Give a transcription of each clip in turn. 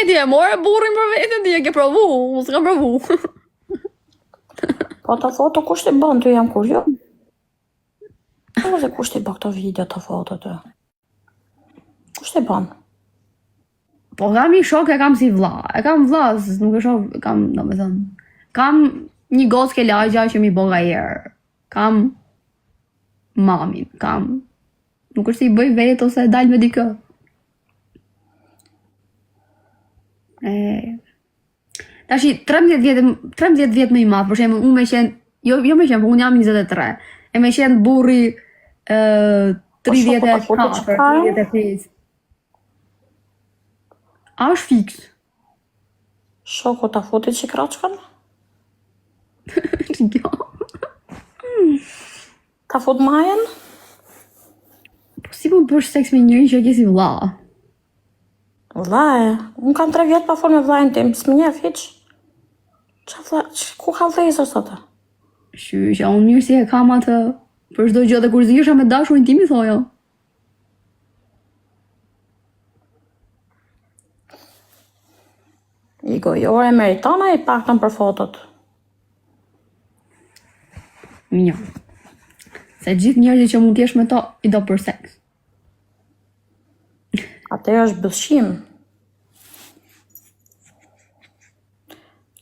Ti e more burrin për veten, ti e ke provu, unë s'kam provu. Po ta foto kush t'i bën ty, jam kurioz. Po se kush t'i bën këto video të foto të? Kush t'i bën? Po kam një shok, e kam si vlla. E kam vlla, nuk e shoh, kam, domethënë. Kam një gocë lagja që mi boga herë. Kam mamin, kam. Nuk është i bëj vetë ose dal me dikë. Tashi 13 vjet më i madh, për shembull, unë më qenë, jo më qenë, unë jam 23. E më qenë burri 34, 35. A është fiks? Shoku ta futi që kraçkan? Jo. Ta fut majen? Po si po bësh seks me njëri që e ke si vlla? Vllaje, unë kam 3 vjet pa fol me vllajën tim, s'më njeh hiç. Ku ka vlezër sot? Shyqja, unë mirë si e kam atë për çdo gjë, dhe kur zihesha me dashurin tim i thoja. I gojore meritona i paktën për fotot. Mirë. Se gjithë njerëzit që mund t'jesh me to, i do për seks. Atëherë është bëllshim.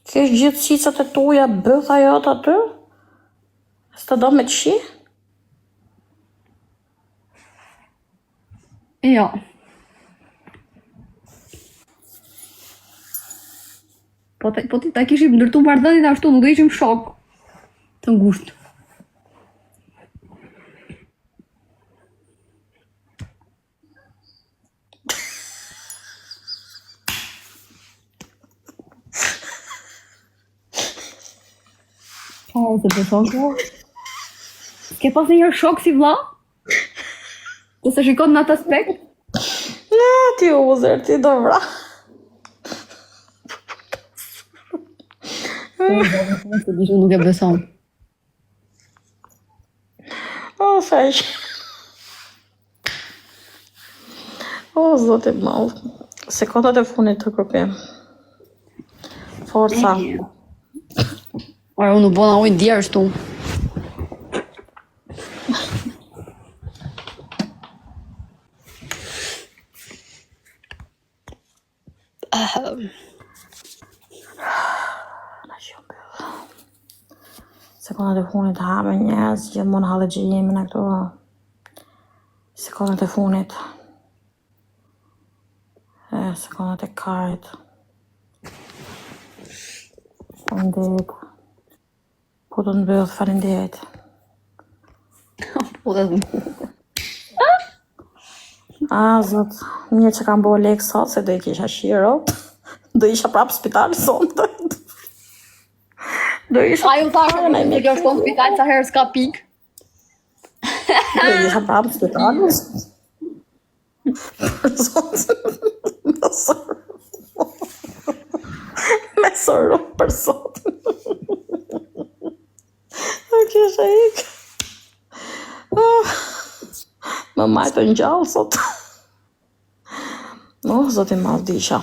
Kesh gjithë qicat e tuja, bëtha jotë aty? S'të do me qi? Jo. Po ti ta kishim ndërtu marrëdhënien ashtu, nuk do ishim shok të ngushtë. Se beson kjo? S'ke pas një shok si vlla? Që se shikon në atë aspekt? Na, ti uzer, ti do vra. Se dishu nuk e beson. O, feq. O, zoti madh. Sekondat e funit të kërpim. Forca. Ora, unë nuk bona ujë djerë shtu. Sekondat e funit hape njerëz, gjithmonë hallëxhimin e këto. Sekondat e funit. Sekondat e karit. Faleminderit. Po do të mbyll, faleminderit. Po dhe Zot, mirë që kam bërë lek sot, se do i kisha shiro. Do isha prapë spital sonte. Do isha Ajo thashë, se kjo shkon spital sa herë s'ka pik. Do isha prapë spital. Me sërru për sot. Do kisha ik. Më majtë në gjallë sot. Zoti madh disha.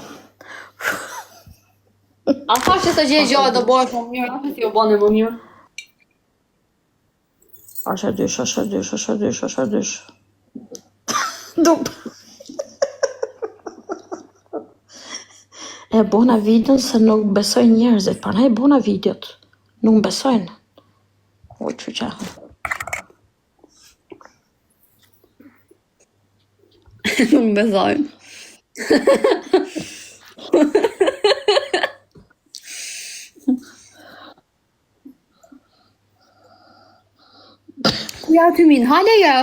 A thash që të gjej gjohet do bëhesh më mirë, apo ti u bëne më mirë? Ashe dysh. Dup. E bona videon se nuk besojnë njerëzit, prandaj e bona videot. Nuk besojnë. O, çuça. Nuk besojnë. Ja, ty min, hale jo.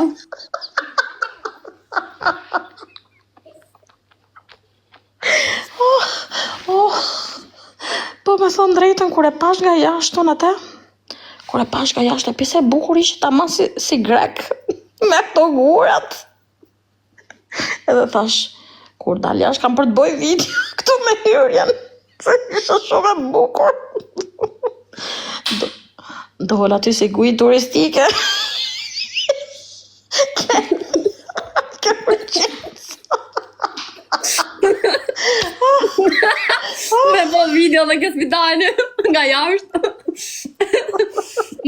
Po me thonë drejtën, kur e pash nga jashtë në atë, kur e pash nga jashtë, pse e bukur ishte tamam si grek, me këto gurat. Edhe thash, kur dal jashtë kam për të bëj video këtu me hyrjen, se isha shumë e bukur. Dohol aty si guj turistike. Ke përqenë. Me po video dhe ke spitali nga jashtë.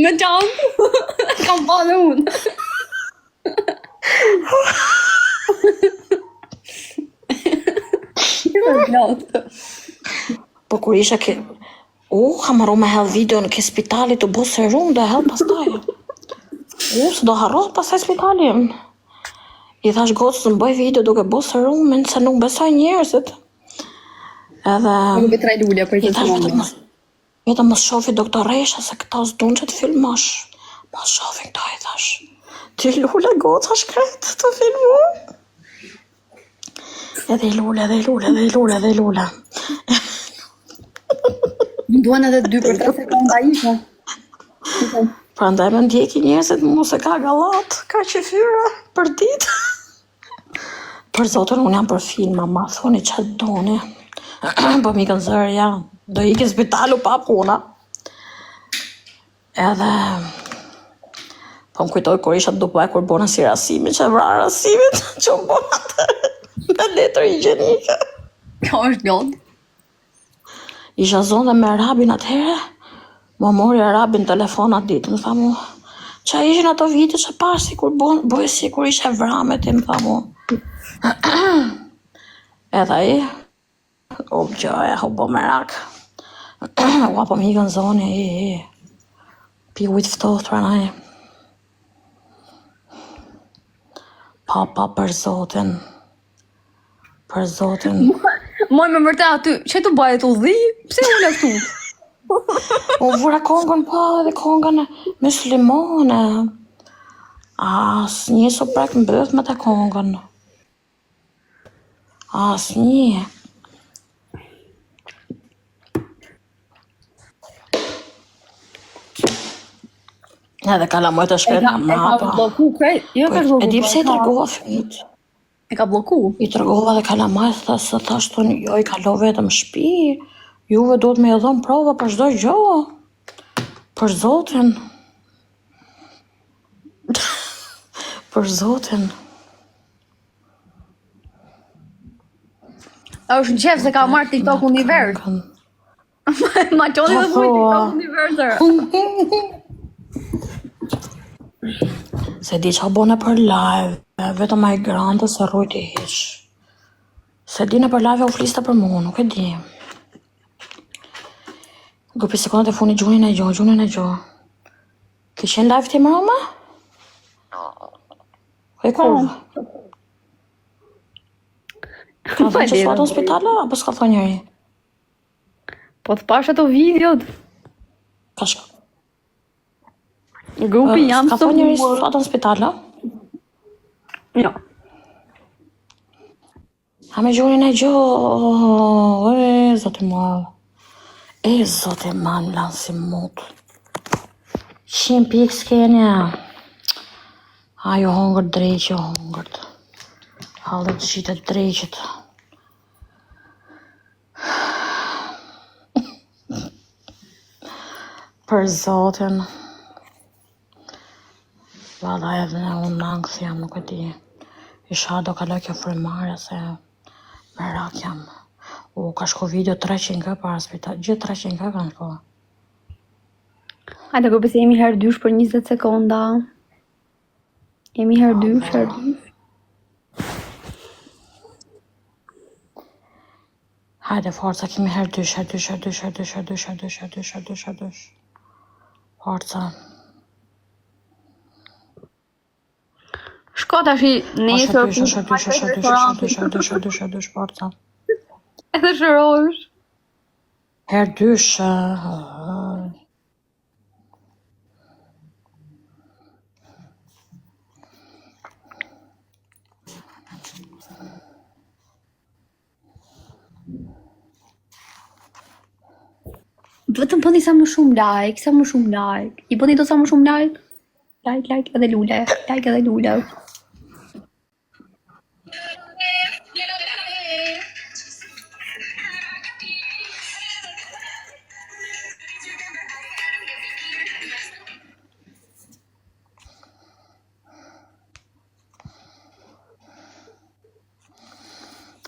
Me qanë. Kam pa dhe unë. Po kur isha ke... kam harru me hell video në ke spitalit të bo serum dhe hell pastaj. Se do harro pastaj spitali. I thash gocës në bëj video duke bo serumin se nuk besoj njerëzit. Edhe... Nuk betraj lulja për I të thash të vetëm mos shofi doktoresha se këta s'dun që të filmosh. Mos shofi këta, i thash. Ti lule goca shkret të filmu. Edhe i lule. Më duan edhe 2 për 3 sekonda isha. Pra ndaj me ndjeki njerëzit mu se ka gallat, ka qefyra për ditë. Për zotën, unë jam për filma, ma thoni që doni. Po mi kanë zërë, ja, do iki spitalu pa puna. Edhe... Po më kujtoj kur isha Dubai, kur bona si rasimin, që vra rasimit, që më bona të me letër higjenike. Ka është gjodë. Isha zonë dhe me Arabin atëhere, më mori Arabin telefon atë ditë, më tha mu, që ishin ato vite që pash si kur bojë si kur ishe vramet, më tha mu. Edhe i, u gjoja, u bo merak. Ua po mi kanë zonë, pi ujtë ftohtë pra naj. Pa, për zotin. Moj me mërte aty, që tu bajet u dhi? Pse unë këtu? U vura kongën pa edhe kongën me slimone. Asnjë su prek mbëth me të kongën. Asnjë. Edhe kalamoj të shkret nga E ka mapa. bloku krejt? Jo ka bloku. E di pse i tërgova fëmijët. E ka bloku? I tërgova dhe kalamaj se thashtun, jo i kalo vetëm shtëpi, juve duhet me dhon prova për çdo gjë. Për zotin. Për zotin. është në qef se ka marrë TikTok univers. Ma qoni dhe thuj TikTok univers. Se di qa bone për live, vetëm a i grante se rrujt i hish. Se di në për live u flista për mu, nuk e di. Grupi sekundet e funi gjunin e gjo. Ki qenë live ti më roma? E kurvë. Ka thënë që s'fa të hospitala, apo s'ka thënë njëri? Po të pash ato videot, Ka shka. grupi jam Ka thënë njëri s'fa të hospitala? Jo. Ha me gjunin e gjo, zote madhe. Zote madhe, më lanë si mut. 100 pikë s'kenja. Ajo hongër drejq, jo hongërt. Halët qitet drejqet. Për zotin. Valla edhe unë nangës jam, nuk e di. Isha do kaloj kjo frimare se merak jam. Ka shko video 300k para spital. Gjithë 300k kanë shko. Hajde grupi se jemi herë dysh për 20 sekonda. Jemi herë dysh. Hajde, forca, kemi herë dysh. Forca. Shko tash i nesër. Dysh, forca. Edhe shërosh. Herë dysh. Vetëm bëni sa më shumë like. I bëni do sa më shumë like. Like edhe lule.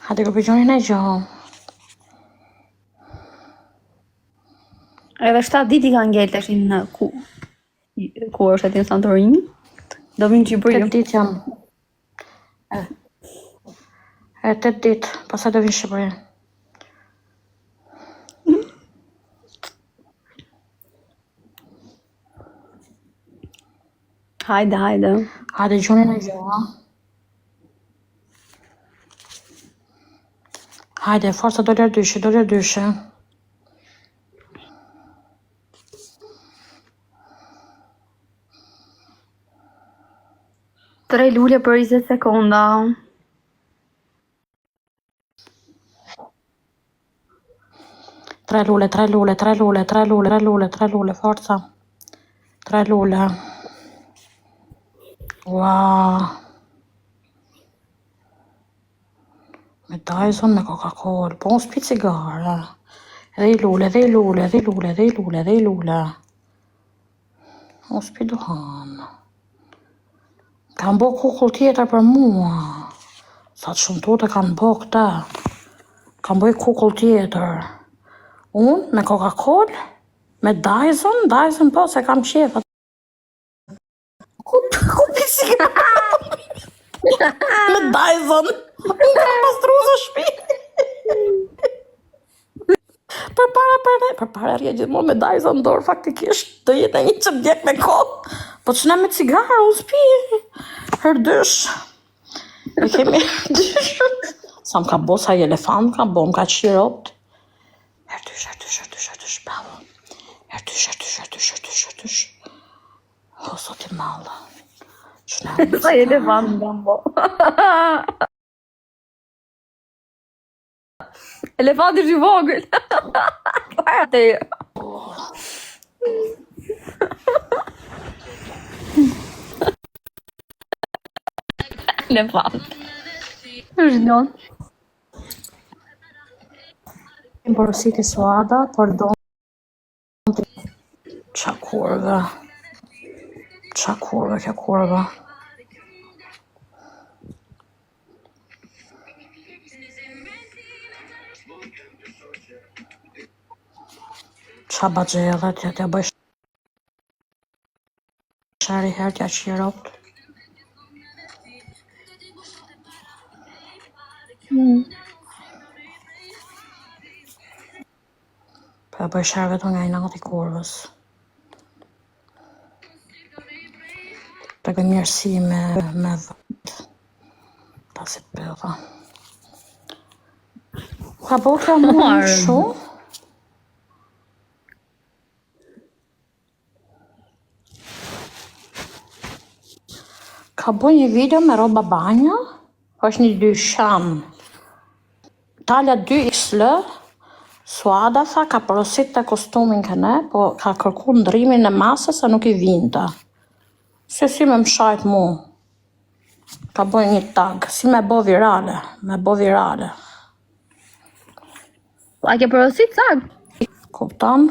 Hajde grupi gjonin e gjo. Edhe 7 ditë I ka ngel tashin në ku është aty në Santorini. Do vinë në Shqipëri. 8 ditë jam. 8 ditë, pastaj do vinë në Shqipëri. Hajde. Hajde gjuni në gjua. Hajde, forca do lër dyshe. Tre lule për 20 sekonda. Tre lule, forca. 3 lule. Wow. Me Dyson, me Coca-Cola, po unë s'pi cigare. Edhe I lule. Unë s'pi duhan. Kam bo kukull tjetër për mua. Sa të shumë tute kanë bo këta. Kam boj kukull tjetër. Unë me Coca-Cola, me Dyson po se kam qef. Ku pi cigare? Me Dyson. Unë kam pastru zë shpi. Për para rje gjithmonë me Dyson dorë, faktikisht të jetë një që djek me kohë. Po që ne me cigare, unë s'pi. Herdysh. E kemi herdysh. Sa më ka bo sa I elefant, më ka qirot. Herdysh, bavo. Herdysh. O, sot I malla. Sa I elefant më bo. Elefanti është I vogël. Para te. Elefant. Është non. Porositi suada, pardon. Qa kurve kjo kurve. Qa bagje t'ja bëj shari her t'ja qirot. Për bëj shari vetë nga I nati kurvës. Të gë njërsi me vët. Pas I pëdha. Ka bo kjo më shumë? Ka bo një video me roba banja, është një dyqan. Talja 2XL, Suada tha ka porosit të kostumin këne, po ka kërku ndrimin e masës se nuk I vinte. Se si me më shajt mu. Ka bo një tag, si me bo virale. A ke porosit tag? Kuptan?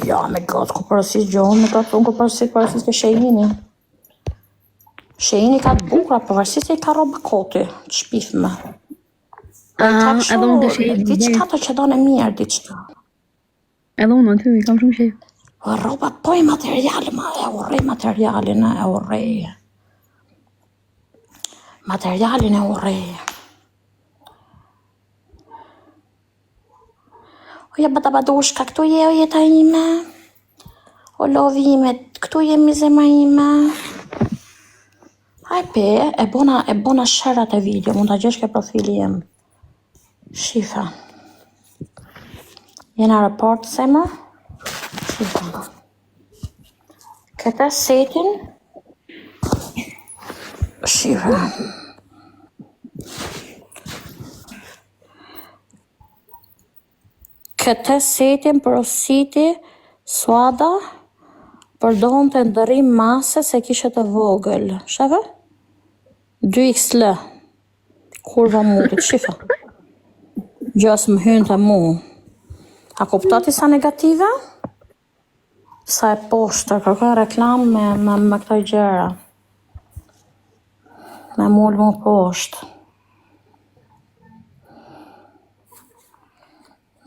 Ja, me gotë, ku porosit gjohën, me gotë, unë ku porosit ke Sheini. Sheini ka të bukra, përvërsis I ka roba koti, të shpifme. Edhe unë të Sheini. Diçka të që do në mirë, diçka. Edhe unë të I kam shumë shef. Roba, po I materiale, e urrej materialin, Materialin e urrej. Oja batabadushka, këtu je o jeta ime. O lovime, këtu jemi zemra ime. Haj pe, e bona shërat e video, mund të gjesh ke profili jem. Shifa. Jena report zemra. Shifa. Këta setin. Shifa. Këta setin porositi Suada përdon të ndërim masë se kishe të vogël. Shefe? 2XL. Kurva murit, shifa. Gjës më hynë të mu. A kuptati sa negative? Sa e poshtë, kërkoj reklam me këto gjera. Me mullë më poshtë.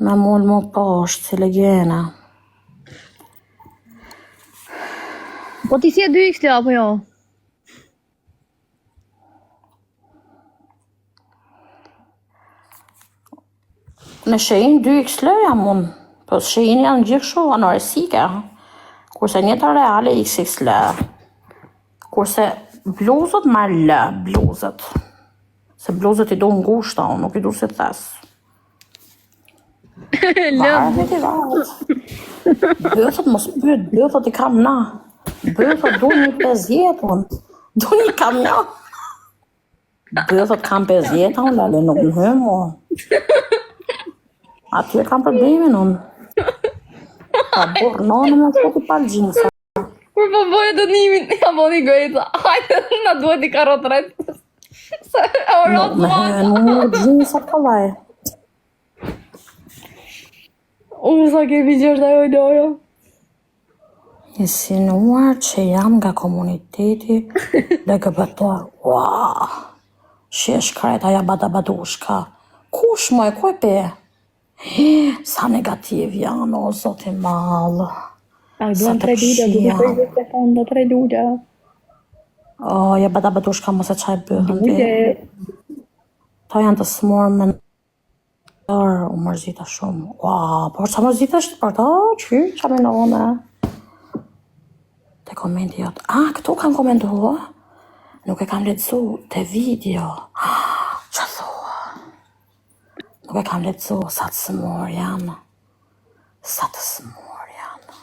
Me mull më poshtë, si legjena. Po ti si e 2x apo jo? Në Shein 2XL jam unë, po Shein janë gjithë shu anoresike, kurse njëta reale XXL, kurse bluzët marrë lë, bluzët, se bluzët i do ngushta, unë nuk i du si thes. Varet i varet. Bëthët mos pyet, bëthët i kam na, bëthët du një 50 unë, du një kamion. Bëthët kam 50 unë, lale nuk në hymë, atje kam problemin unë. Pa burë nonë me të i palë gjinësa. Kur po bëjë dënimin, ja bëni gojta. Hajde, na duhet i karot rejt. Se e Nuk me hynë më gjinësa të laj. Sa kemi gjështë ajo dojo. Insinuar që jam nga komuniteti LGBT. Wow! Shesh kreta ja badabadushka. Kush më e kuj pe? Sa negativ janë, o zoti malë. Duan 3 luta, duhet të telefonda 3 luta. O, ja badabadushka mos e qaj bëhën pe. Ta janë të smurë me u mërzita shumë. Wow, por sa mërzita është për ta, që me nëne. Te komenti jotë. Këtu kanë komentu, nuk e kam letësu te video. Që thua? Nuk e kam letësu sa të smur janë. Sa të smur janë.